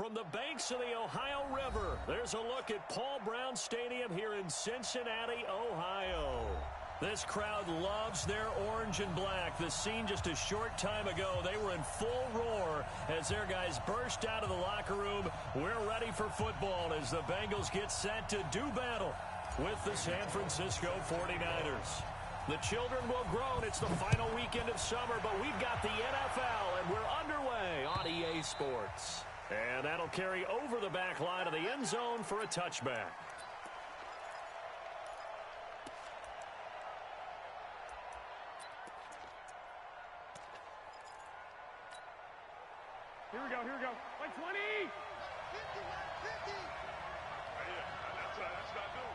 From the banks of the Ohio River, there's a look at Paul Brown Stadium here in Cincinnati, Ohio. This crowd loves their orange and black. The scene just a short time ago, they were in full roar as their guys burst out of the locker room. We're ready for football as the Bengals get set to do battle with the San Francisco 49ers. The children will groan. It's the final weekend of summer, but we've got the NFL, and we're underway on EA Sports. And that'll carry over the back line of the end zone for a touchback. Here we go. Like 20! 50, 50! That's not good.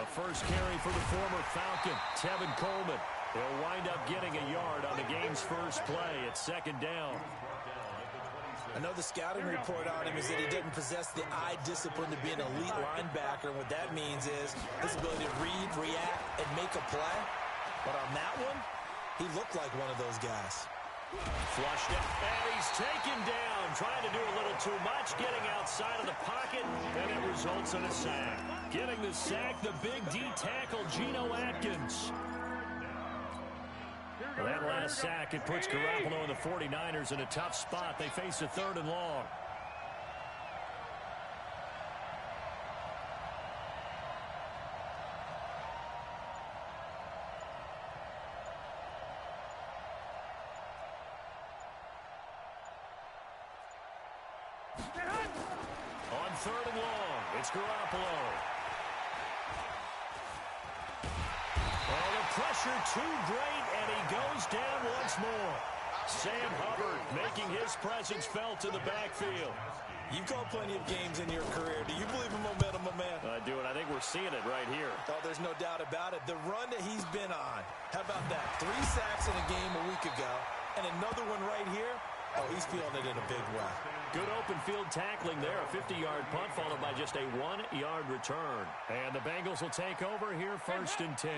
A first carry for the former Falcon, Tevin Coleman. He'll wind up getting a yard on the game's first play. It's second down. I know the scouting report on him is that he didn't possess the eye discipline to be an elite linebacker. And what that means is his ability to read, react, and make a play. But on that one, he looked like one of those guys. Flushed it, and he's taken down. Trying to do a little too much, getting outside of the pocket, and it results in a sack. Getting the sack, the big D tackle, Geno Atkins. For that last sack, it puts Garoppolo and the 49ers in a tough spot. They face a 3rd and long. On 3rd and long, it's Garoppolo. Oh, the pressure too great, and he goes down once more. Sam Hubbard making his presence felt in the backfield. You've called plenty of games in your career. Do you believe in momentum, my man? I do, and I think we're seeing it right here. Oh, there's no doubt about it. The run that he's been on. How about that? 3 sacks in a game a week ago, and another one right here. Oh, he's feeling it in a big way. Good open field tackling there. A 50-yard punt followed by just a 1-yard return. And the Bengals will take over here 1st and 10.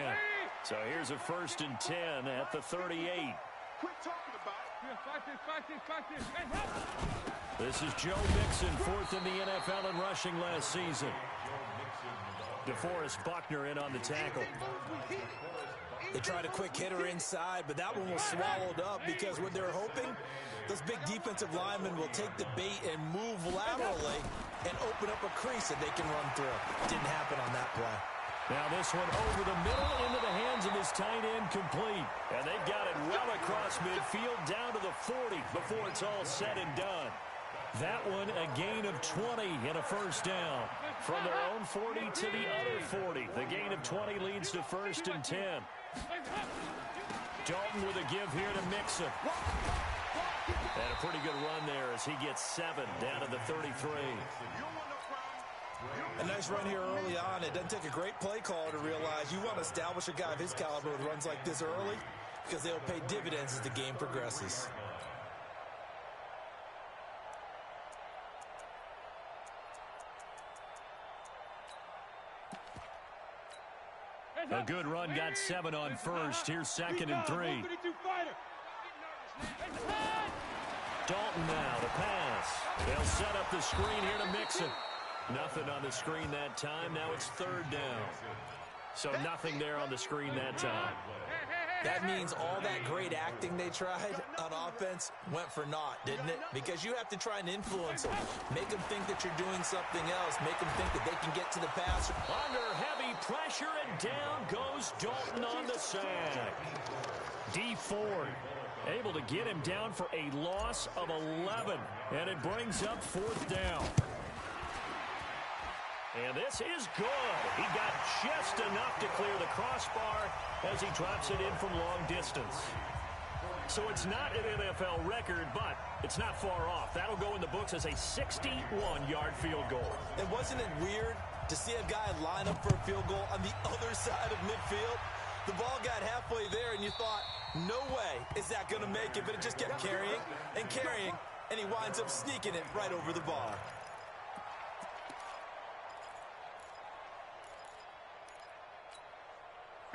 So here's a 1st and 10 at the 38. Quit talking about it. This is Joe Mixon, 4th in the NFL in rushing last season. DeForest Buckner in on the tackle. They tried a quick hitter inside, but that one was swallowed up because what they're hoping, those big defensive linemen will take the bait and move laterally and open up a crease that they can run through. Didn't happen on that play. Now this one over the middle into the hands of his tight end complete. And they've got it well across midfield down to the 40 before it's all said and done. That one a gain of 20 and a first down. From their own 40 to the other 40. The gain of 20 leads to 1st and 10. Dalton with a give here to Mixon. And a pretty good run there as he gets 7 down to the 33. A nice run here early on. It doesn't take a great play caller to realize you want to establish a guy of his caliber with runs like this early because they'll pay dividends as the game progresses. A good run, got 7 on first. Here's 2nd and 3. Dalton now to pass. They'll set up the screen here to Mixon. Nothing on the screen that time. Now it's 3rd down. So nothing there on the screen that time. That means all that great acting they tried on offense went for naught, didn't it? Because you have to try and influence them. Make them think that you're doing something else. Make them think that they can get to the passer. Under heavy pressure, and down goes Dalton on the sack. D Ford able to get him down for a loss of 11. And it brings up 4th down. And this is good. He got just enough to clear the crossbar as he drops it in from long distance. So it's not an NFL record, but it's not far off. That'll go in the books as a 61-yard field goal. And wasn't it weird to see a guy line up for a field goal on the other side of midfield? The ball got halfway there, and you thought, no way is that going to make it, but it just kept carrying, and he winds up sneaking it right over the bar.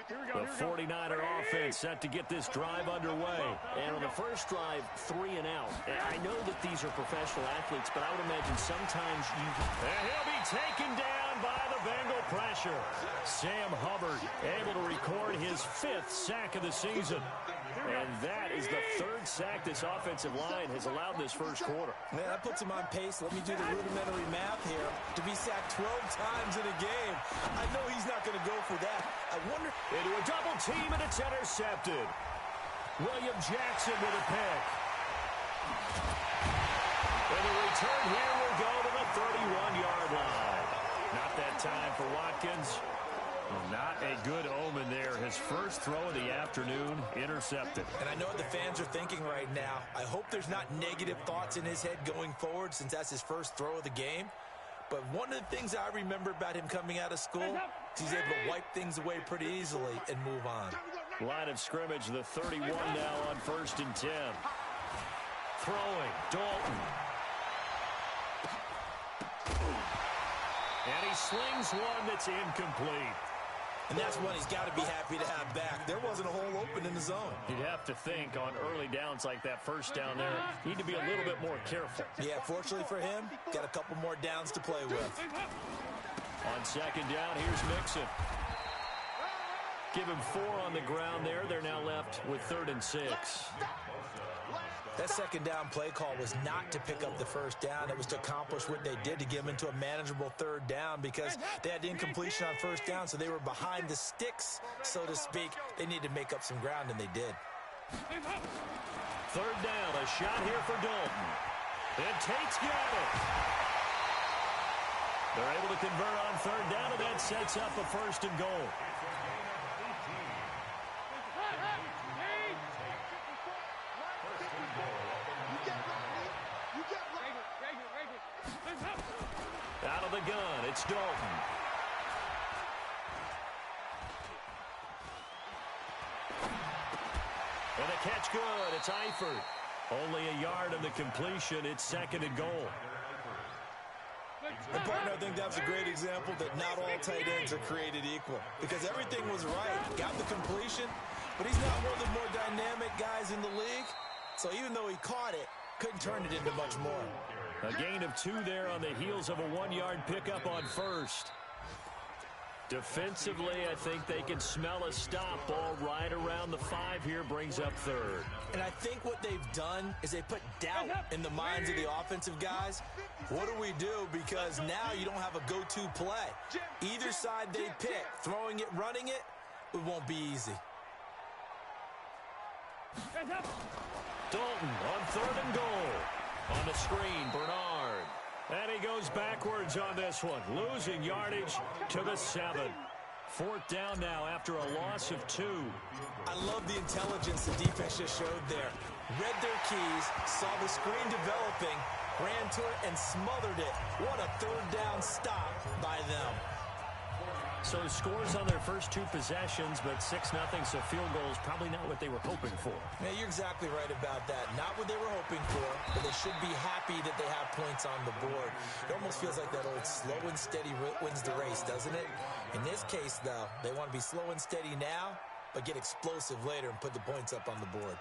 The 49er offense set to get this drive underway. And on the first drive, 3 and out. I know that these are professional athletes, but I would imagine sometimes you... And he'll be taken down by the Bengal pressure. Sam Hubbard able to record his 5th sack of the season. And that is the 3rd sack this offensive line has allowed this first quarter. Man, that puts him on pace. Let me do the rudimentary math here. To be sacked 12 times in a game, I know he's not going to go for that. I wonder... Into a double team, and it's intercepted. William Jackson with a pick. And the return here will go to the 31-yard line. Not that time for Watkins. Well, not a good omen there. His first throw of the afternoon, intercepted. And I know what the fans are thinking right now. I hope there's not negative thoughts in his head going forward since that's his first throw of the game. But one of the things I remember about him coming out of school is he's able to wipe things away pretty easily and move on. Line of scrimmage, the 31 now on 1st and 10. Throwing, Dalton. And he slings one that's incomplete. And that's one he's got to be happy to have back. There wasn't a hole open in the zone. You'd have to think on early downs like that first down there, you need to be a little bit more careful. Yeah, fortunately for him, got a couple more downs to play with. On 2nd down, here's Mixon. Give him 4 on the ground there. They're now left with 3rd and 6. That 2nd down play call was not to pick up the first down. It was to accomplish what they did to get them into a manageable 3rd down because they had incompletion on 1st down, so they were behind the sticks, so to speak. They needed to make up some ground, and they did. 3rd down, a shot here for Dalton. And Tate's got it. They're able to convert on 3rd down, and that sets up a 1st and goal. Out of the gun, it's Dalton. And the catch good, it's Eifert. Only a yard on the completion, it's 2nd and goal. And partner, I think that's a great example that not all tight ends are created equal. Because everything was right, got the completion, but he's not one of the more dynamic guys in the league. So even though he caught it, couldn't turn it into much more. A gain of 2 there on the heels of a 1-yard pickup on 1st. Defensively, I think they can smell a stop. Ball right around the 5 here, brings up 3rd. And I think what they've done is they put doubt in the minds of the offensive guys. What do we do? Because now you don't have a go-to play. Either side they pick, throwing it, running it, it won't be easy. Dalton on 3rd and goal. On the screen, Bernard. And he goes backwards on this one, losing yardage to the 7. 4th down now after a loss of 2. I love the intelligence the defense just showed there. Read their keys, saw the screen developing, ran to it, and smothered it. What a 3rd down stop by them. So scores on their first 2 possessions, but 6-0, so field goal is probably not what they were hoping for. Yeah, you're exactly right about that. Not what they were hoping for, but they should be happy that they have points on the board. It almost feels like that old slow and steady wins the race, doesn't it? In this case, though, they want to be slow and steady now, but get explosive later and put the points up on the board.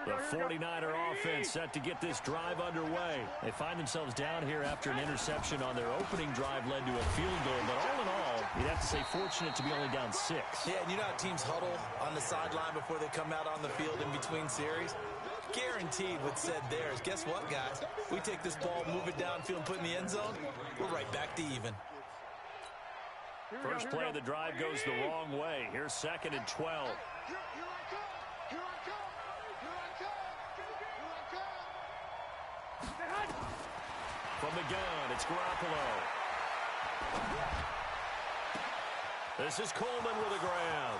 The 49er offense set to get this drive underway. They find themselves down here after an interception on their opening drive led to a field goal. But all in all, you'd have to say fortunate to be only down 6. Yeah, and you know how teams huddle on the sideline before they come out on the field in between series? Guaranteed what's said there is, guess what, guys? We take this ball, move it downfield, and put it in the end zone, we're right back to even. First play of the drive goes the wrong way. Here's 2nd and 12. From the gun, it's Garoppolo. This is Coleman with a grab.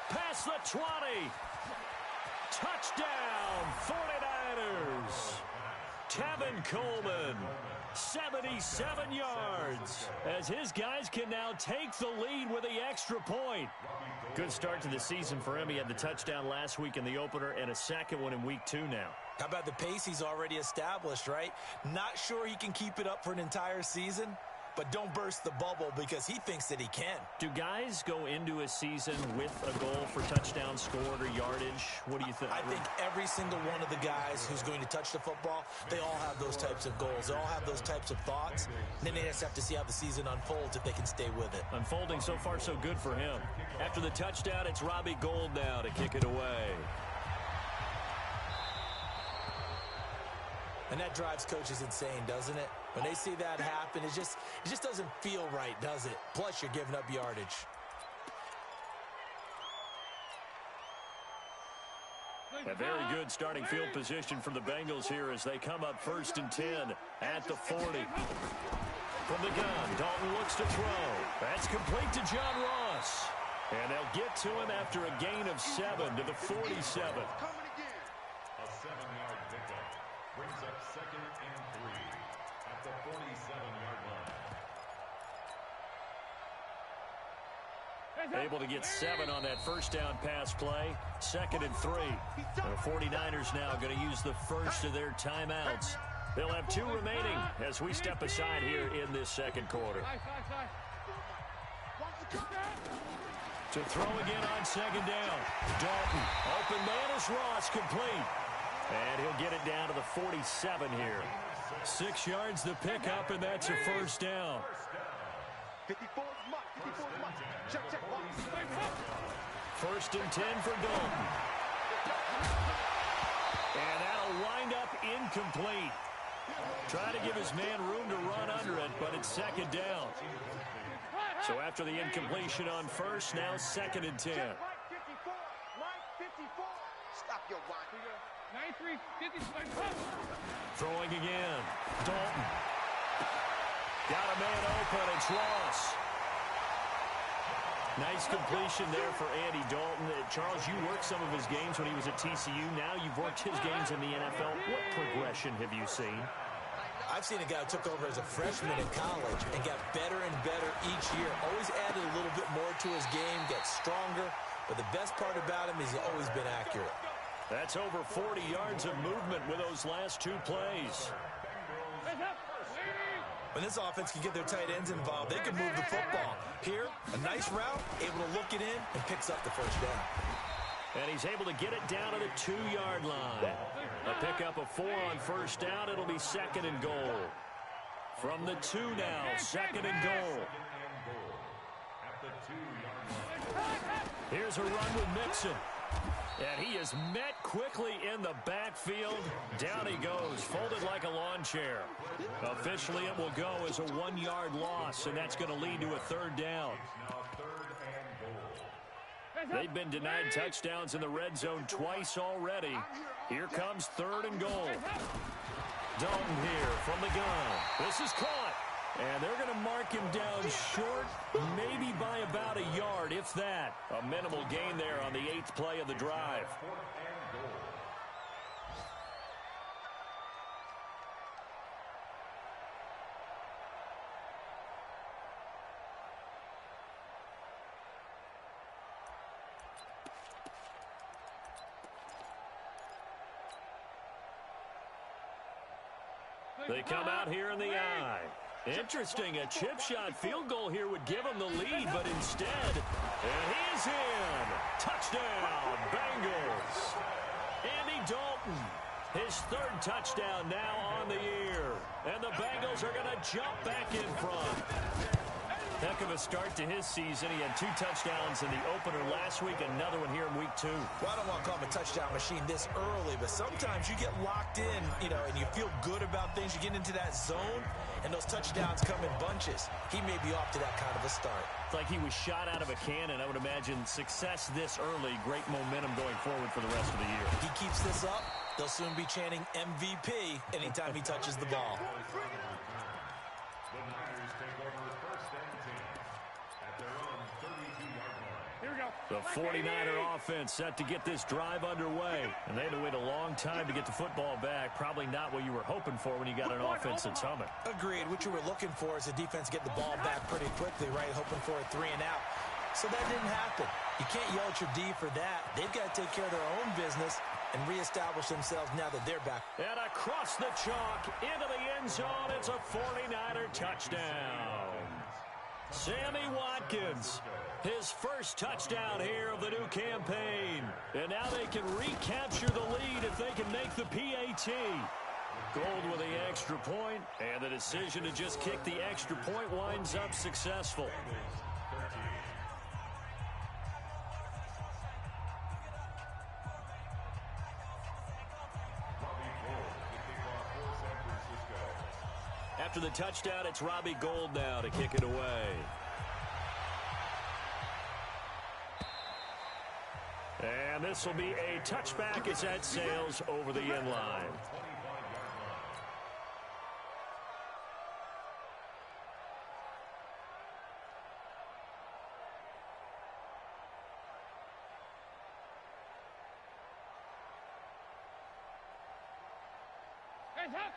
Past the 20. Touchdown, 49ers. Tevin Coleman 77 yards, as his guys can now take the lead with the extra point. Good start to the season for him. He had the touchdown last week in the opener and a second one in week 2 now. How about the pace he's already established, right? Not sure he can keep it up for an entire season, but don't burst the bubble because he thinks that he can. Do guys go into a season with a goal for touchdowns scored or yardage? What do you think? I think every single one of the guys who's going to touch the football, they all have those types of goals. They all have those types of thoughts. And then they just have to see how the season unfolds if they can stay with it. Unfolding so far so good for him. After the touchdown, it's Robbie Gould now to kick it away. And that drives coaches insane, doesn't it? When they see that happen, it just doesn't feel right, does it? Plus, you're giving up yardage. A very good starting field position for the Bengals here as they come up 1st and 10 at the 40. From the gun, Dalton looks to throw. That's complete to John Ross. And they'll get to him after a gain of 7 to the 47. A 7-yard pickup brings up 2nd and 3 at the 47-yard line. Able to get 7 on that first down pass play. 2nd and 3. And the 49ers now going to use the first of their timeouts. They'll have 2 remaining as we step aside here in this second quarter. To throw again on 2nd down. Dalton, open man is Ross, complete. And he'll get it down to the 47 here. 6 yards the pickup, and that's a first down. 54 mark. Check. 1st and 10 for Dalton. And that'll wind up incomplete. Trying to give his man room to run under it, but it's 2nd down. So after the incompletion on first, now 2nd and 10. Right 54. Stop your watch. 93, 50, Throwing again. Dalton. Got a man open. It's Ross. Nice completion there for Andy Dalton. Charles, you worked some of his games when he was at TCU. Now you've worked his games in the NFL. What progression have you seen? I've seen a guy who took over as a freshman in college and got better and better each year. Always added a little bit more to his game, gets stronger. But the best part about him is he's always been accurate. That's over 40 yards of movement with those last 2 plays. When this offense can get their tight ends involved, they can move the football. Here, a nice route, able to look it in, and picks up the first down. And he's able to get it down to the 2-yard line. A pickup of 4 on first down. It'll be 2nd and goal. From the 2 now, 2nd and goal. Here's a run with Mixon. And he is met quickly in the backfield. Down he goes, folded like a lawn chair. Officially, it will go as a 1-yard loss, and that's going to lead to a 3rd down. They've been denied touchdowns in the red zone twice already. Here comes 3rd and goal. Dalton here from the gun. This is caught. And they're going to mark him down short, maybe by about a yard, if that. A minimal gain there on the 8th play of the drive. They come out here in the eye. Interesting, a chip shot field goal here would give them the lead, but instead, and he's in. Touchdown, Bengals. Andy Dalton, his 3rd touchdown now on the year. And the Bengals are going to jump back in front. Heck of a start to his season. He had 2 touchdowns in the opener last week, another one here in week 2. Well, I don't want to call him a touchdown machine this early, but sometimes you get locked in, and you feel good about things. You get into that zone, and those touchdowns come in bunches. He may be off to that kind of a start. It's like he was shot out of a cannon. I would imagine success this early, great momentum going forward for the rest of the year. He keeps this up, they'll soon be chanting MVP anytime he touches the ball. The Niners take over 1st and 10 at their own 32-yard line. Here we go. The The 49er offense set to get this drive underway. And they had to wait a long time to get the football back. Probably not what you were hoping for when you got an offense that's humming. Agreed. What you were looking for is the defense get the ball back pretty quickly, right? Hoping for a 3 and out. So that didn't happen. You can't yell at your D for that. They've got to take care of their own business and reestablish themselves now that they're back. And across the chalk, into the end zone, it's a 49er touchdown. Sammy Watkins, his first touchdown here of the new campaign. And now they can recapture the lead if they can make the PAT. Gold with the extra point, and the decision to just kick the extra point winds up successful. After the touchdown, it's Robbie Gould now to kick it away. And this will be a touchback as that sails over the end line.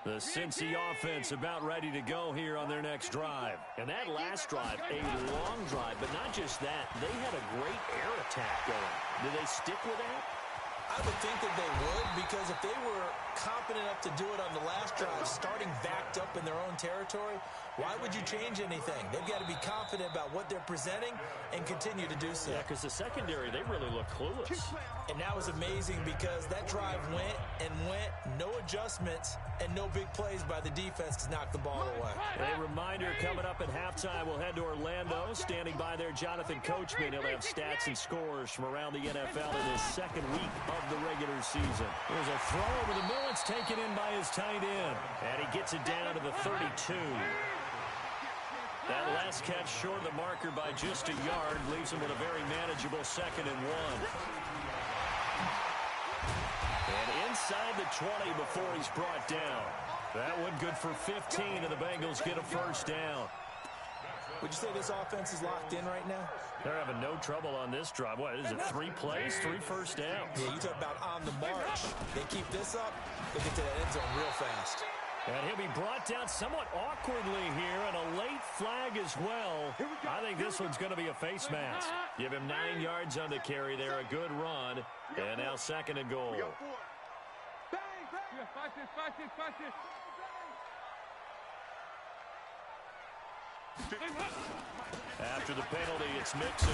The Cincy offense about ready to go here on their next drive. And that last drive, a long drive, but not just that. They had a great air attack going. Do they stick with that? I would think that they would, because if they were competent enough to do it on the last drive, starting backed up in their own territory, why would you change anything? They've got to be confident about what they're presenting and continue to do so. Yeah, because the secondary, they really look clueless. And that was amazing because that drive went and went, no adjustments, and no big plays by the defense to knock the ball away. A reminder coming up at halftime, we'll head to Orlando. Standing by there, Jonathan Coachman. He'll have stats and scores from around the NFL in his second week of the regular season. There's a throw over the middle. It's taken in by his tight end. And he gets it down to the 32. That last catch short of the marker by just a yard leaves him with a very manageable 2nd and 1. And inside the 20 before he's brought down. That one good for 15, and the Bengals get a first down. Would you say this offense is locked in right now? They're having no trouble on this drive. What is it, 3 plays, 3 first downs? Yeah, you talk about on the march. They keep this up, they get to that end zone real fast. And he'll be brought down somewhat awkwardly here, and a late flag as well. I think this one's going to be a face mask. Give him 9 yards on the carry there, a good run. And now 2nd and goal. After the penalty, it's Mixon.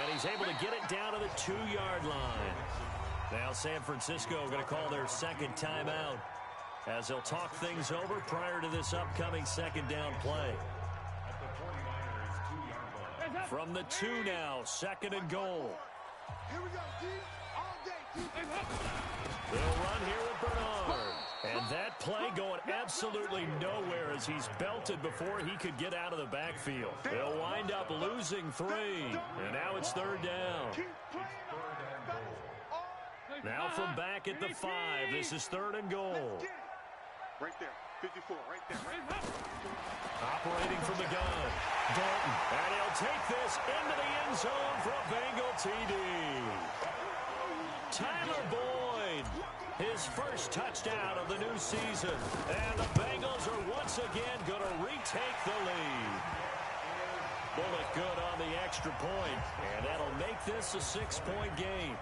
And he's able to get it down to the 2-yard line. Now San Francisco going to call their second timeout, as they'll talk things over prior to this upcoming 2nd down play. From the 2 now, 2nd and goal. They'll run here with Bernard. And that play going absolutely nowhere as he's belted before he could get out of the backfield. They'll wind up losing 3. And now it's 3rd down. Now from back at the 5, this is 3rd and goal. Right there, 54, right there. Operating from the gun, Dalton. And he'll take this into the end zone for a Bengal TD. Tyler Boyd, his first touchdown of the new season. And the Bengals are once again going to retake the lead. Bullock good on the extra point, and that'll make this a 6-point game.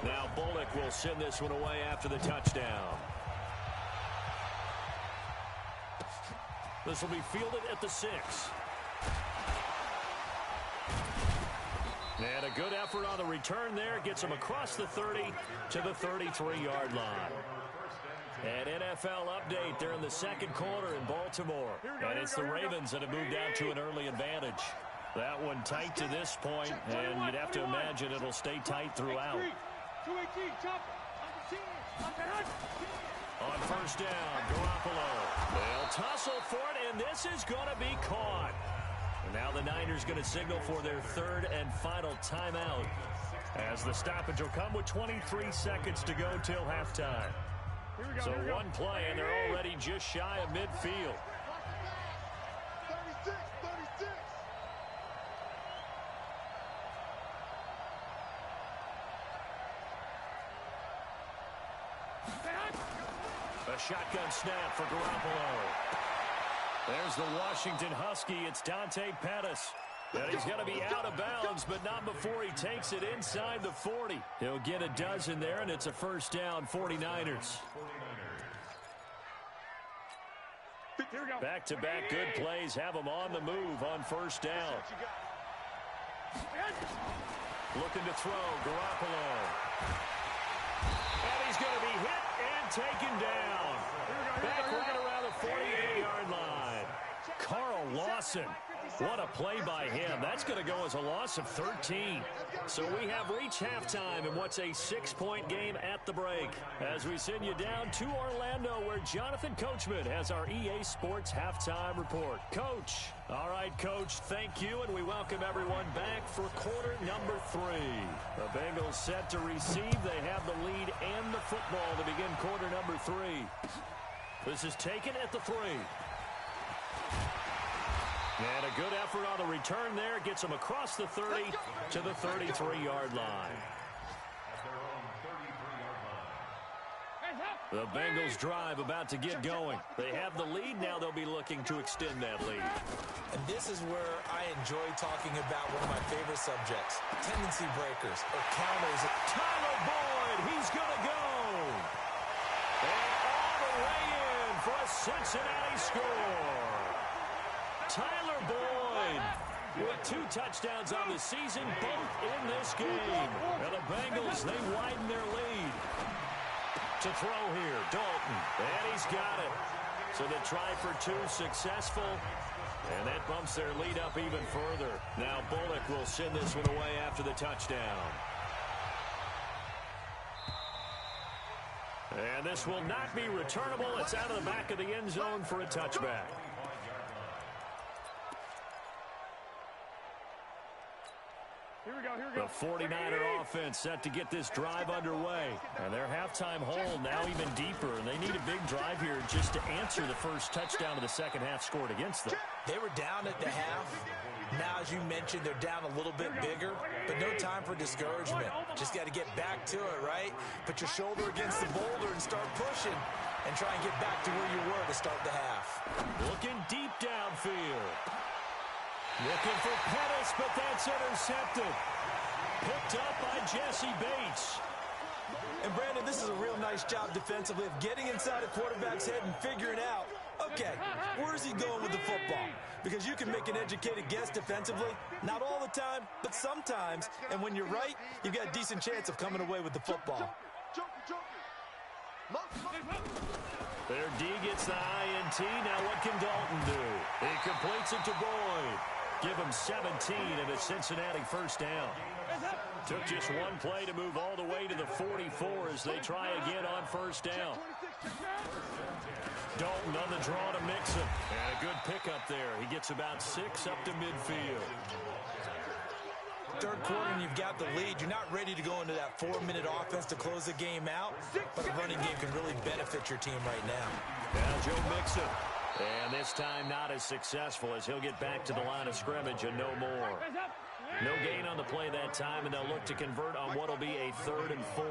Now Bullock will send this one away after the touchdown. This will be fielded at the 6. And a good effort on the return there. Gets him across the 30 to the 33-yard line. An NFL update there in the 2nd quarter in Baltimore. And it's the Ravens that have moved out to an early advantage. That one tight to this point, and you'd have to imagine it'll stay tight throughout. On first down, Garoppolo. They'll tussle for it, and this is going to be caught. And now the Niners going to signal for their 3rd and final timeout, as the stoppage will come with 23 seconds to go till halftime. So one play, and they're already just shy of midfield. shotgun snap for Garoppolo. There's the Washington Husky. It's Dante Pettis. And he's going to be out of bounds, but not before he takes it inside the 40. He'll get a dozen there, and it's a first down, 49ers. Back-to-back good plays have them on the move on first down. Looking to throw, Garoppolo. And he's going to be hit and taken down. Back right around the 48-yard line. Carl Lawson. What a play by him. That's going to go as a loss of 13. So we have reached halftime in what's a 6-point game at the break. As we send you down to Orlando, where Jonathan Coachman has our EA Sports halftime report. Coach. All right, Coach, thank you, and we welcome everyone back for quarter number 3. The Bengals set to receive. They have the lead and the football to begin quarter number 3. This is taken at the 3. And a good effort on the return there. Gets them across the 30 to the 33-yard line. The Bengals drive about to get going. They have the lead. Now they'll be looking to extend that lead. And this is where I enjoy talking about one of my favorite subjects, tendency breakers or counters. Tyler Boyd, he's going to go. And all the way in for a Cincinnati score. Tyler Boyd with 2 touchdowns on the season, both in this game. And the Bengals, they widen their lead. To throw here, Dalton, and he's got it. So the try for 2 successful, and that bumps their lead up even further. Now Bullock will send this one away after the touchdown. And this will not be returnable. It's out of the back of the end zone for a touchback. The 49er offense set to get this drive underway. And their halftime hole now even deeper. And they need a big drive here just to answer the first touchdown of the second half scored against them. They were down at the half. Now, as you mentioned, they're down a little bit bigger, but no time for discouragement. Just got to get back to it, right? Put your shoulder against the boulder and start pushing and try and get back to where you were to start the half. Looking deep downfield. Looking for Pettis, but that's intercepted. Picked up by Jesse Bates. And, Brandon, this is a real nice job defensively of getting inside a quarterback's head and figuring out, okay, where is he going with the football? Because you can make an educated guess defensively. Not all the time, but sometimes. And when you're right, you've got a decent chance of coming away with the football. Their D gets the INT. Now what can Dalton do? He completes it to Boyd. Give him 17 and a Cincinnati first down. Took just one play to move all the way to the 44 as they try again on first down. Dalton on the draw to Mixon. And a good pickup there. He gets about 6 up to midfield. Third quarter and you've got the lead. You're not ready to go into that 4-minute offense to close the game out. But a running game can really benefit your team right now. Now Joe Mixon. And this time not as successful as he'll get back to the line of scrimmage and no more. No gain on the play that time, and they'll look to convert on what will be a 3rd and 4.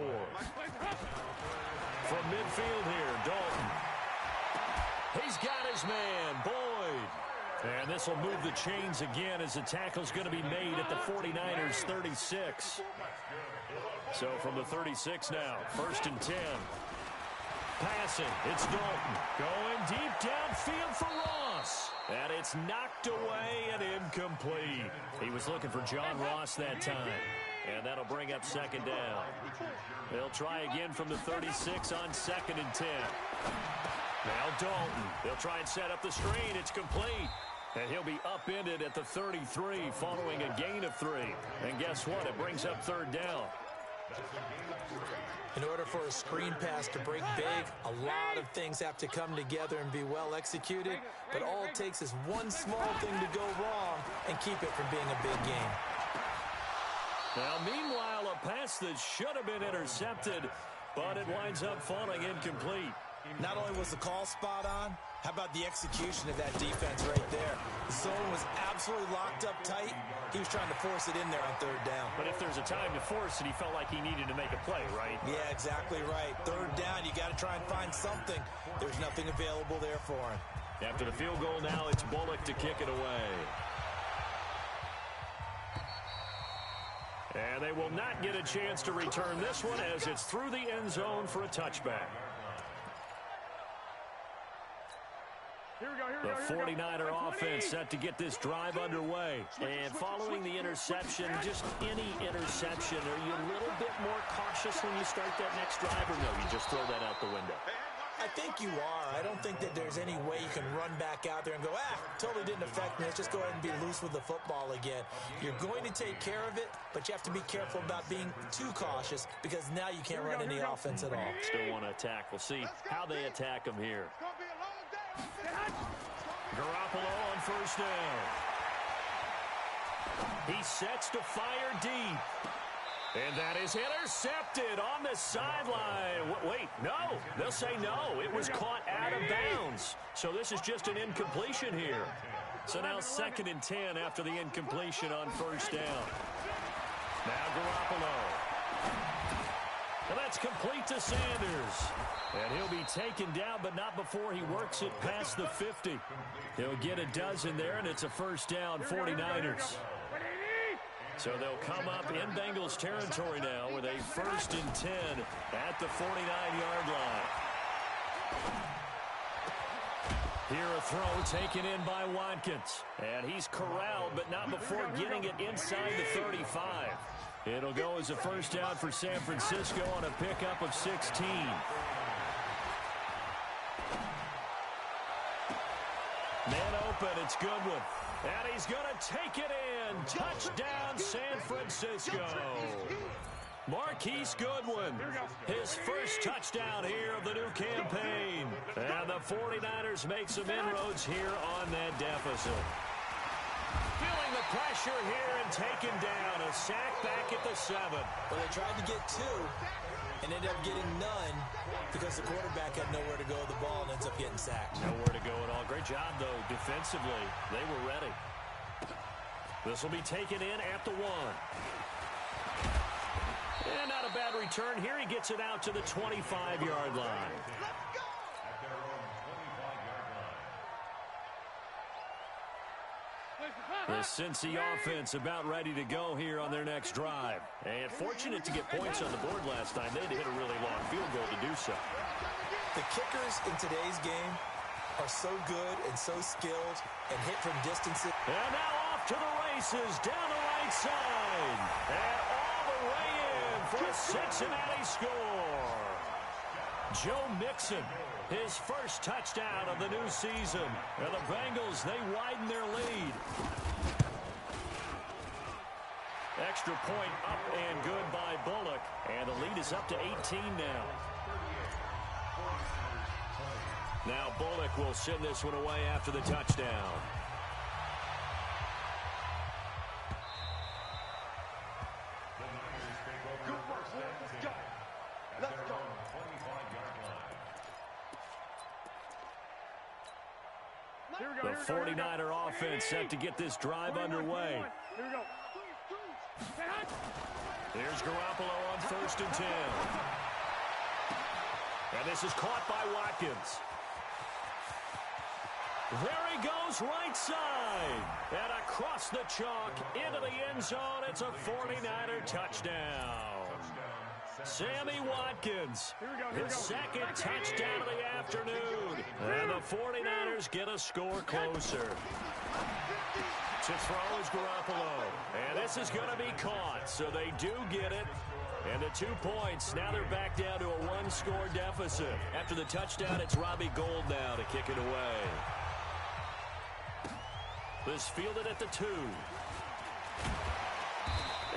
From midfield here, Dalton. He's got his man, Boyd. And this will move the chains again as the tackle's going to be made at the 49ers 36. So from the 36 now, 1st and 10. Passing, it's Dalton. Going deep downfield for Ross. And it's knocked away and incomplete. He was looking for John Ross that time. And that'll bring up 2nd down. They'll try again from the 36 on 2nd and 10. Now Dalton. They'll try and set up the screen. It's complete. And he'll be upended at the 33 following a gain of 3. And guess what? It brings up 3rd down. In order for a screen pass to break big, a lot of things have to come together and be well executed. But all it takes is one small thing to go wrong and keep it from being a big game. Now, meanwhile, a pass that should have been intercepted, but it winds up falling incomplete. Not only was the call spot on, How about the execution of that defense right there? The zone was absolutely locked up tight. He was trying to force it in there on third down. But if there's a time to force it, he felt like he needed to make a play, right? Yeah, exactly right. Third down, you got to try and find something. There's nothing available there for him. After the field goal now, it's Bullock to kick it away. And they will not get a chance to return this one as it's through the end zone for a touchback. The 49er offense set to get this drive underway. And following the interception, just any interception, are you a little bit more cautious when you start that next drive, or no, you just throw that out the window? I think you are. I don't think that there's any way you can run back out there and go, totally didn't affect me. Let's just go ahead and be loose with the football again. You're going to take care of it, but you have to be careful about being too cautious because now you can't run any offense at all. Still want to attack. We'll see how they attack him here. Garoppolo on first down. He sets to fire deep. And that is intercepted on the sideline. Wait, no. They'll say no. It was caught out of bounds. So this is just an incompletion here. So now 2nd and 10 after the incompletion on first down. Now Garoppolo. And that's complete to Sanders. And he'll be taken down, but not before he works it past the 50. He'll get a dozen there, and it's a first down, 49ers. So they'll come up in Bengals territory now with a 1st and 10 at the 49-yard line. Here a throw taken in by Watkins. And he's corralled, but not before getting it inside the 35. It'll go as a first down for San Francisco on a pickup of 16. Man open, it's Goodwin. And he's going to take it in. Touchdown, San Francisco. Marquise Goodwin, his first touchdown here of the new campaign. And the 49ers make some inroads here on that deficit. Feeling the pressure here and taken down. A sack back at the 7. Well, they tried to get 2 and ended up getting none because the quarterback had nowhere to go with the ball and ends up getting sacked. Nowhere to go at all. Great job, though, defensively. They were ready. This will be taken in at the 1. And not a bad return here. He gets it out to the 25-yard line. The Cincy offense about ready to go here on their next drive. And fortunate to get points on the board last time. They had to hit a really long field goal to do so. The kickers in today's game are so good and so skilled and hit from distances. And now off to the races down the right side. And all the way in for a Cincinnati score. Joe Mixon, his first touchdown of the new season. And the Bengals, they widen their lead. Extra point up and good by Bullock. And the lead is up to 18 now. Now Bullock will send this one away after the touchdown. The 49er offense set to get this drive underway. Here's Garoppolo on 1st and 10. And this is caught by Watkins. There he goes, right side. And across the chalk into the end zone. It's a 49er touchdown. Sammy Watkins, his second touchdown of the afternoon. And the 49ers get a score closer. To throw is Garoppolo. And this is going to be caught, so they do get it. And the 2 points, now they're back down to a 1-score deficit. After the touchdown, it's Robbie Gould now to kick it away. This fielded at the 2.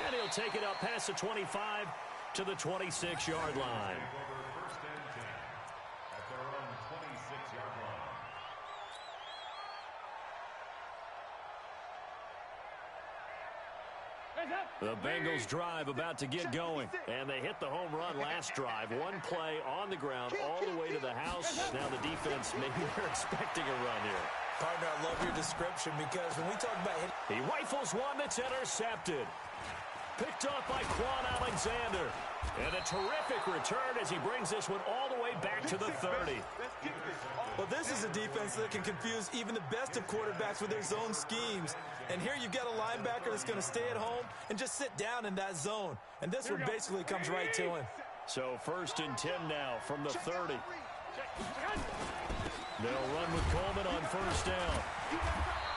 And he'll take it up past the 25 to the 26-yard line. The Bengals drive about to get going. And they hit the home run last drive. One play on the ground all the way to the house. Now the defense, maybe they're expecting a run here. Partner, I love your description because when we talk about hitting... He rifles one that's intercepted. Picked up by Quan Alexander. And a terrific return as he brings this one all the way back to the 30. Well, this is a defense that can confuse even the best of quarterbacks with their zone schemes. And here you've got a linebacker that's going to stay at home and just sit down in that zone. And this one basically comes right to him. So 1st and 10 now from the 30. They'll run with Coleman on 1st down.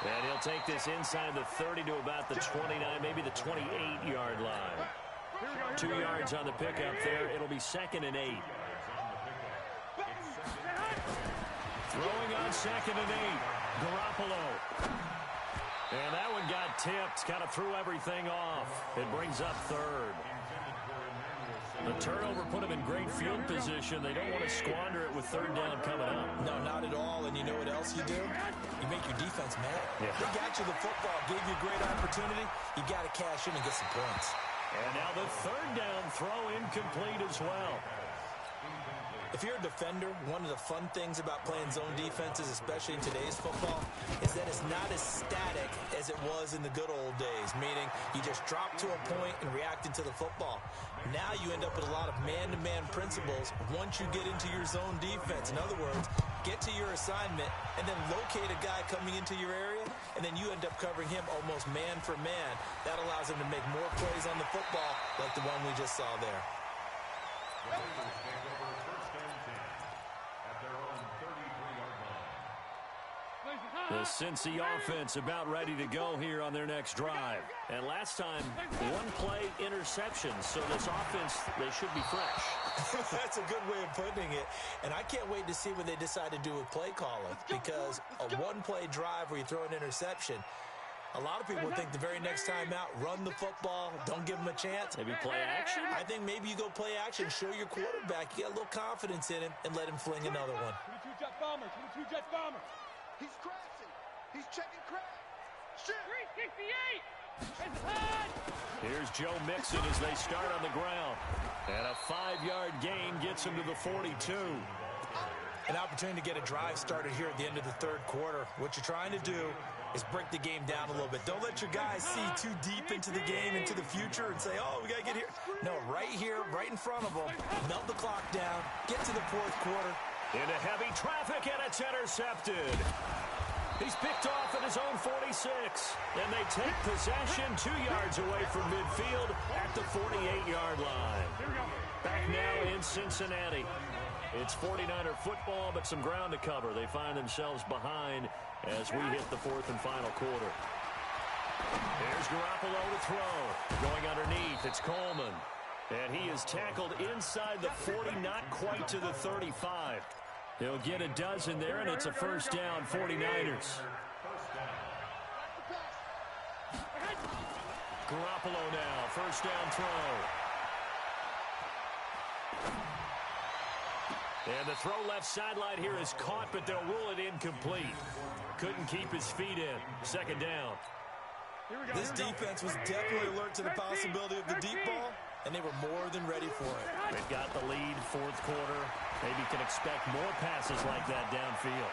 And he'll take this inside the 30 to about the 29, maybe the 28-yard line. 2 yards on the pickup there. It'll be 2nd and 8. Throwing on 2nd and 8. Garoppolo. And that one got tipped. Kind of threw everything off. It brings up 3rd. The turnover put them in great field position. They don't want to squander it with 3rd down coming up. No, not at all. And you know what else you do? You make your defense mad. Yeah. They got you the football, gave you a great opportunity. You got to cash in and get some points. And now the 3rd down throw incomplete as well. If you're a defender, one of the fun things about playing zone defenses, especially in today's football, is that it's not as static as it was in the good old days, meaning you just drop to a point and react into the football. Now you end up with a lot of man-to-man principles once you get into your zone defense. In other words, get to your assignment and then locate a guy coming into your area, and then you end up covering him almost man for man. That allows him to make more plays on the football like the one we just saw there. The Cincy offense about ready to go here on their next drive. And last time, one play interception. So this offense, they should be fresh. That's a good way of putting it. And I can't wait to see what they decide to do with play calling. Because a one-play drive where you throw an interception, a lot of people think the very next time out, run the football, don't give them a chance. Maybe play action? I think maybe you go play action, show your quarterback, you got a little confidence in him, and let him fling another one. 22 Jet Bomber, 22 Jet Bomber. He's crashing. He's checking crash. Shoot. 368. It's hot. Here's Joe Mixon as they start on the ground. And a 5-yard gain gets him to the 42. An opportunity to get a drive started here at the end of the 3rd quarter. What you're trying to do is break the game down a little bit. Don't let your guys see too deep into the game, into the future, and say, oh, we got to get here. No, right here, right in front of them. Melt the clock down. Get to the 4th quarter. Into heavy traffic, and it's intercepted. He's picked off at his own 46. And they take possession 2 yards away from midfield at the 48-yard line. Back now in Cincinnati. It's 49er football, but some ground to cover. They find themselves behind as we hit the 4th and final quarter. There's Garoppolo to throw. Going underneath, it's Coleman. And he is tackled inside the 40, not quite to the 35. He'll get a dozen there, and it's a 1st down, 49ers. Garoppolo now, 1st down throw. And the throw left sideline here is caught, but they'll rule it incomplete. Couldn't keep his feet in. 2nd down. This defense was definitely alert to the possibility of the deep ball, and they were more than ready for it. They've got the lead, 4th quarter. Maybe can expect more passes like that downfield.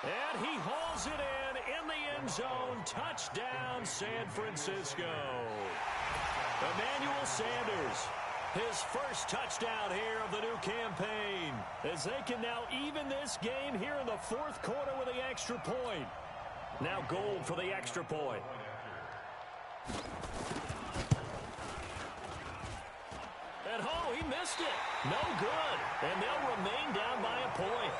And he hauls it in the end zone. Touchdown, San Francisco. Emmanuel Sanders, his first touchdown here of the new campaign, as they can now even this game here in the 4th quarter with the extra point. Now Gold for the extra point. And oh, he missed it. No good. And they'll remain down by a point.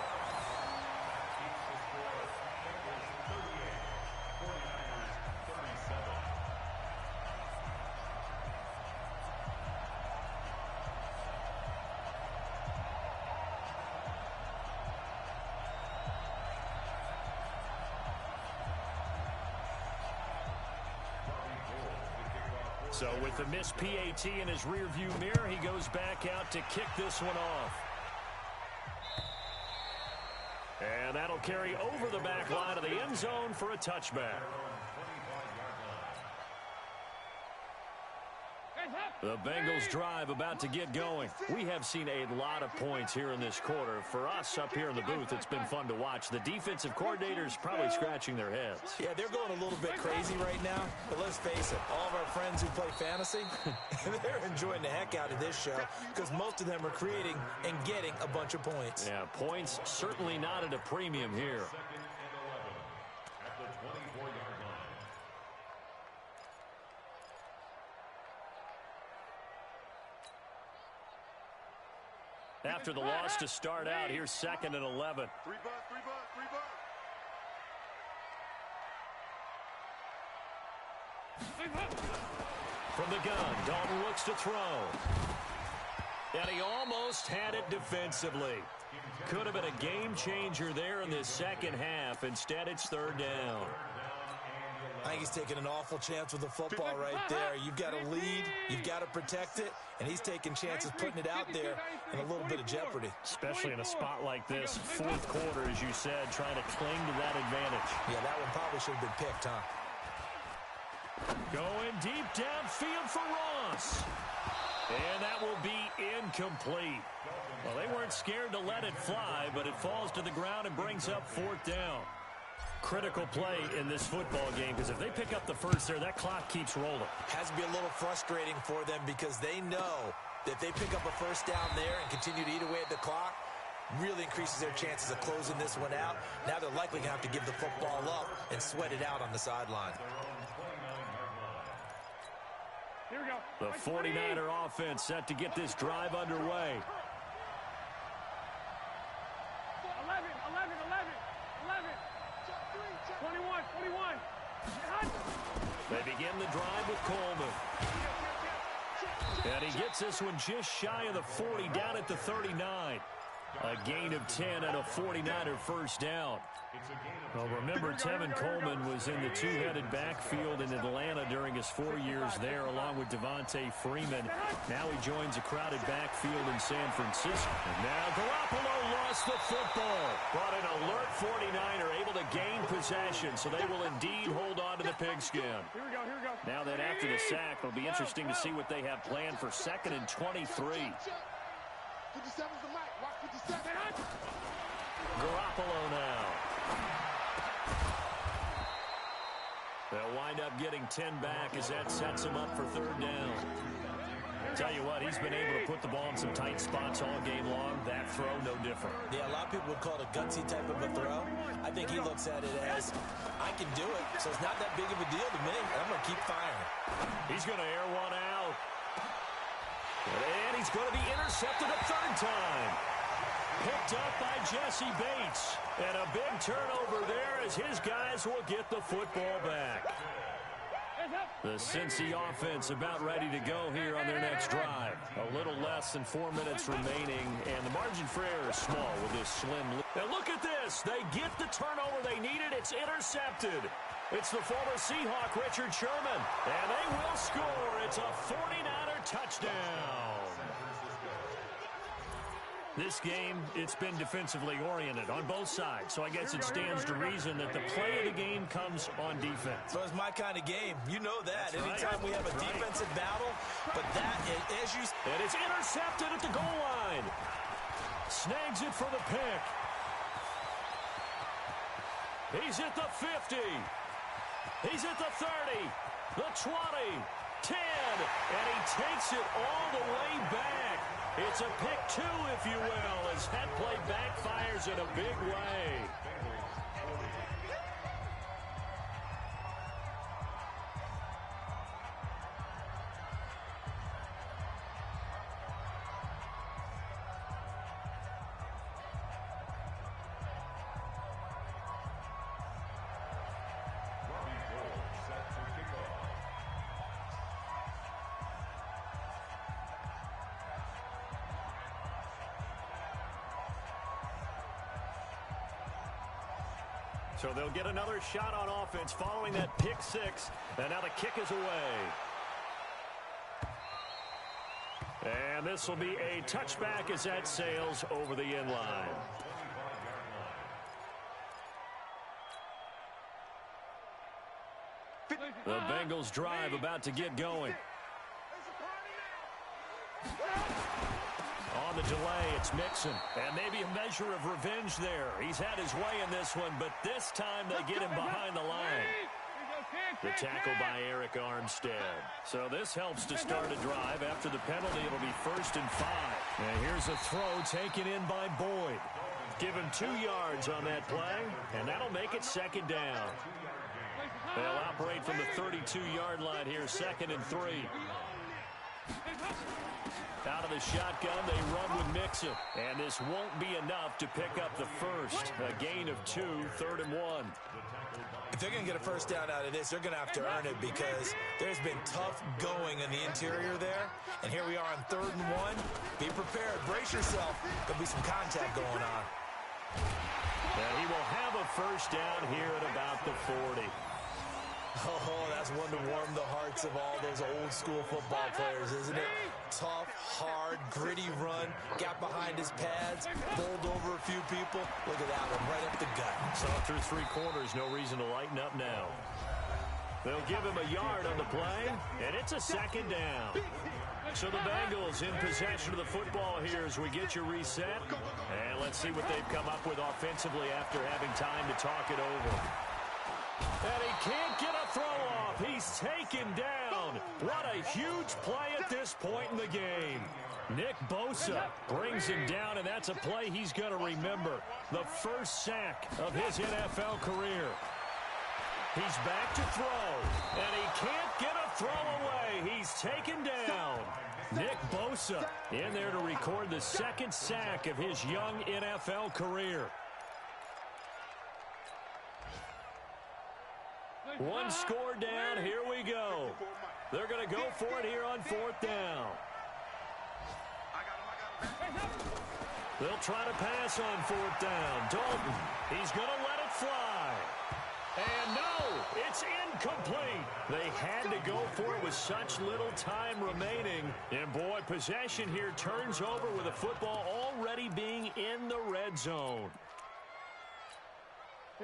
So with the missed PAT in his rearview mirror, he goes back out to kick this one off. And that'll carry over the back line of the end zone for a touchback. The Bengals drive about to get going. We have seen a lot of points here in this quarter. For us up here in the booth, it's been fun to watch. The defensive coordinators probably scratching their heads. Yeah, they're going a little bit crazy right now. But let's face it, all of our friends who play fantasy, they're enjoying the heck out of this show because most of them are creating and getting a bunch of points. Yeah, points certainly not at a premium here. Second and 11 at the 24-yard line. After the loss to start out, here's 2nd and 11. 3 bucks, 3 bucks, 3 bucks. From the gun, Dalton looks to throw. And he almost had it defensively. Could have been a game changer there in this second half. Instead, it's 3rd down. I think he's taking an awful chance with the football right there. You've got to lead, you've got to protect it, and he's taking chances putting it out there in a little bit of jeopardy. Especially in a spot like this, 4th quarter, as you said, trying to cling to that advantage. Yeah, that one probably should have been picked, huh? Going deep downfield for Ross. And that will be incomplete. Well, they weren't scared to let it fly, but it falls to the ground and brings up 4th down. Critical play in this football game because if they pick up the first there, that clock keeps rolling. Has to be a little frustrating for them because they know that if they pick up a first down there and continue to eat away at the clock, really increases their chances of closing this one out. Now they're likely going to have to give the football up and sweat it out on the sideline. Here we go. The 49er offense set to get this drive underway. 11, 21, 21. They begin the drive with Coleman. And he gets this one just shy of the 40, down at the 39. A gain of 10 and a 49er first down. Well, remember, Tevin Coleman was in the two-headed backfield in Atlanta during his 4 years there, along with Devontae Freeman. Now he joins a crowded backfield in San Francisco. And now Garoppolo lost the football. But an alert 49er able to gain possession, so they will indeed hold on to the pigskin. Here we go, here we go. Now that after the sack, it'll be interesting to see what they have planned for 2nd and 23. 57's the mic. Watch 57. Garoppolo now. They'll wind up getting 10 back as that sets him up for 3rd down. Tell you what, he's been able to put the ball in some tight spots all game long. That throw, no different. Yeah, a lot of people would call it a gutsy type of a throw. I think he looks at it as, I can do it, so it's not that big of a deal to me. I'm going to keep firing. He's going to air one out. And he's going to be intercepted a 3rd time. Picked up by Jesse Bates. And a big turnover there as his guys will get the football back. The Cincy offense about ready to go here on their next drive. A little less than 4 minutes remaining, and the margin for error is small with this slim lead. Now look at this. They get the turnover they needed. It's intercepted. It's the former Seahawk, Richard Sherman. And they will score. It's a 49er touchdown. This game, it's been defensively oriented on both sides, so I guess it stands to reason that the play of the game comes on defense. So it's my kind of game. You know that. That's Anytime right. we have a defensive battle, but that, as you... And it's intercepted at the goal line. Snags it for the pick. He's at the 50. He's at the 30, the 20, 10, and he takes it all the way back. It's a pick 2, if you will, as that play backfires in a big way. So they'll get another shot on offense following that pick 6. And now the kick is away. And this will be a touchback as that sails over the end line. The Bengals drive about to get going. On the delay, it's Mixon. And maybe a measure of revenge there. He's had his way in this one, but this time they get him behind the line. The tackle by Eric Armstead. So this helps to start a drive. After the penalty, it'll be 1st and 5. And here's a throw taken in by Boyd. Give him 2 yards on that play, and that'll make it 2nd down. They'll operate from the 32-yard line here, 2nd and 3. Out of the shotgun, they run with Mixon. And this won't be enough to pick up the first. A gain of 2, 3rd and 1. If they're going to get a first down out of this, they're going to have to earn it because there's been tough going in the interior there. And here we are on 3rd and 1. Be prepared. Brace yourself. There'll be some contact going on. And he will have a first down here at about the 40. Oh, that's one to warm the hearts of all those old-school football players, isn't it? Tough, hard, gritty run, got behind his pads, bowled over a few people. Look at that one, right up the gut. So through 3 quarters, no reason to lighten up now. They'll give him a yard on the play, and it's a 2nd down. So the Bengals in possession of the football here as we get you reset. And let's see what they've come up with offensively after having time to talk it over. And he can't get a throw off. He's taken down. What a huge play at this point in the game. Nick Bosa brings him down, and that's a play he's going to remember. The first sack of his NFL career. He's back to throw, and he can't get a throw away. He's taken down. Nick Bosa in there to record the 2nd sack of his young NFL career. One score down. Here we go. They're going to go for it here on 4th down. They'll try to pass on 4th down. Dalton, he's going to let it fly. And no, it's incomplete. They had to go for it with such little time remaining. And boy, possession here turns over with the football already being in the red zone.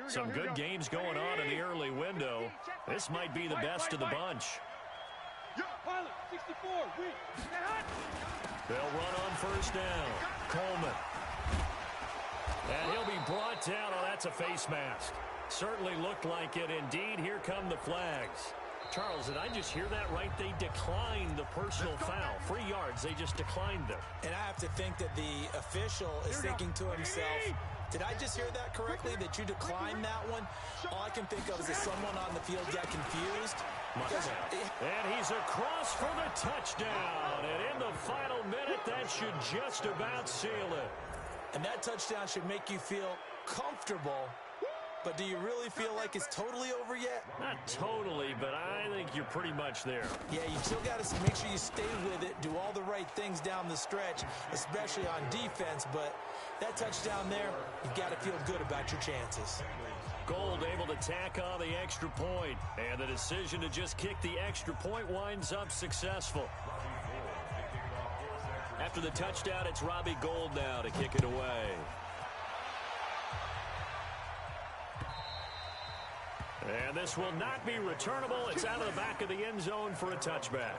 Some good games going on in the early window. This might be the best of the bunch. They'll run on 1st down. Coleman. And he'll be brought down. Oh, that's a face mask. Certainly looked like it. Indeed, here come the flags. Charles, did I just hear that right? They declined the personal foul. 3 yards, they just declined them. And I have to think that the official is thinking to himself, did I just hear that correctly, that you declined that one? All I can think of is that someone on the field got confused. And he's across for the touchdown. And in the final minute, that should just about seal it. And that touchdown should make you feel comfortable. But do you really feel like it's totally over yet? Not totally, but I think you're pretty much there. Yeah, you still got to make sure you stay with it, do all the right things down the stretch, especially on defense. But that touchdown there, you've got to feel good about your chances. Gold able to tack on the extra point, and the decision to just kick the extra point winds up successful. After the touchdown, it's Robbie Gould now to kick it away. And this will not be returnable. It's out of the back of the end zone for a touchback.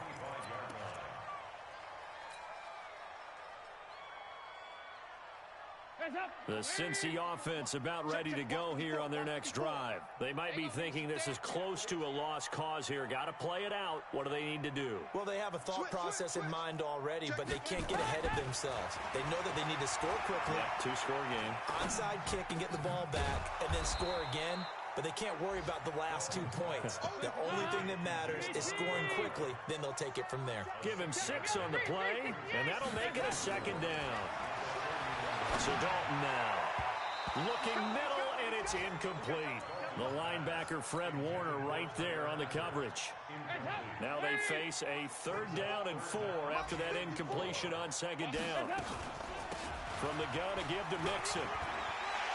The Cincy offense about ready to go here on their next drive. They might be thinking this is close to a lost cause here. Got to play it out. What do they need to do? Well, they have a thought process in mind already, but they can't get ahead of themselves. They know that they need to score quickly. Yeah, 2-score game. Onside kick and get the ball back and then score again. But they can't worry about the last 2 points. The only thing that matters is scoring quickly. Then they'll take it from there. Give him 6 on the play, and that'll make it a 2nd down. So Dalton now. Looking middle, and it's incomplete. The linebacker, Fred Warner, right there on the coverage. Now they face a 3rd down and 4 after that incompletion on 2nd down. From the gun to give to Mixon.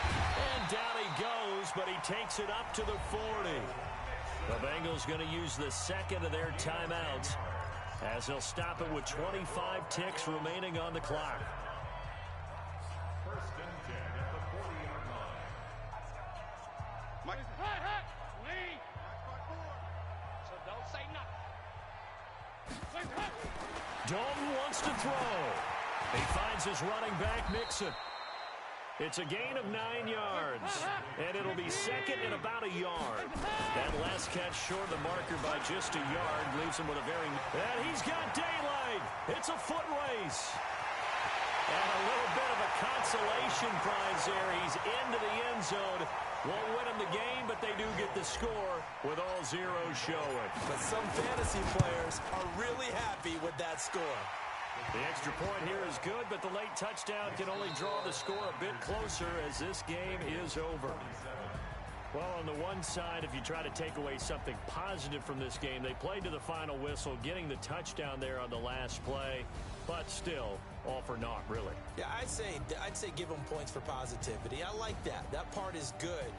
And down he goes, but he takes it up to the 40. The Bengals going to use the 2nd of their timeouts as they'll stop it with 25 ticks remaining on the clock. 1st and 10 at the 40-yard line. Mike. Lead. So don't say nothing. Dalton wants to throw. He finds his running back, Mixon. It's a gain of 9 yards, and it'll be second and about a yard. That last catch short of the marker by just a yard leaves him with a very... And he's got daylight. It's a foot race. And a little bit of a consolation prize there. He's into the end zone. Won't win him the game, but they do get the score with all zeros showing. But some fantasy players are really happy with that score. The extra point here is good, but the late touchdown can only draw the score a bit closer as this game is over. Well, on the one side, if you try to take away something positive from this game, they played to the final whistle, getting the touchdown there on the last play, but still, all for naught, really. Yeah, I'd say give them points for positivity. I like that. That part is good.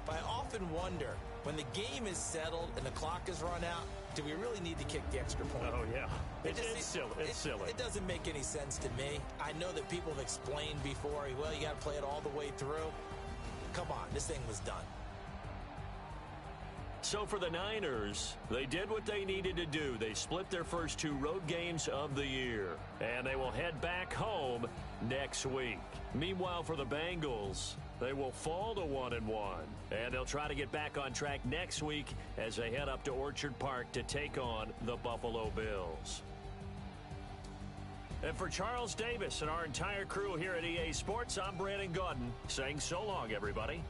But I often wonder, when the game is settled and the clock is run out, do we really need to kick the extra point? Oh, yeah. It's silly. It's silly. It doesn't make any sense to me. I know that people have explained before, well, you got to play it all the way through. Come on, this thing was done. So for the Niners, they did what they needed to do. They split their first 2 road games of the year, and they will head back home next week. Meanwhile, for the Bengals, they will fall to 1-1, and they'll try to get back on track next week as they head up to Orchard Park to take on the Buffalo Bills. And for Charles Davis and our entire crew here at EA Sports, I'm Brandon Gaudin saying so long, everybody.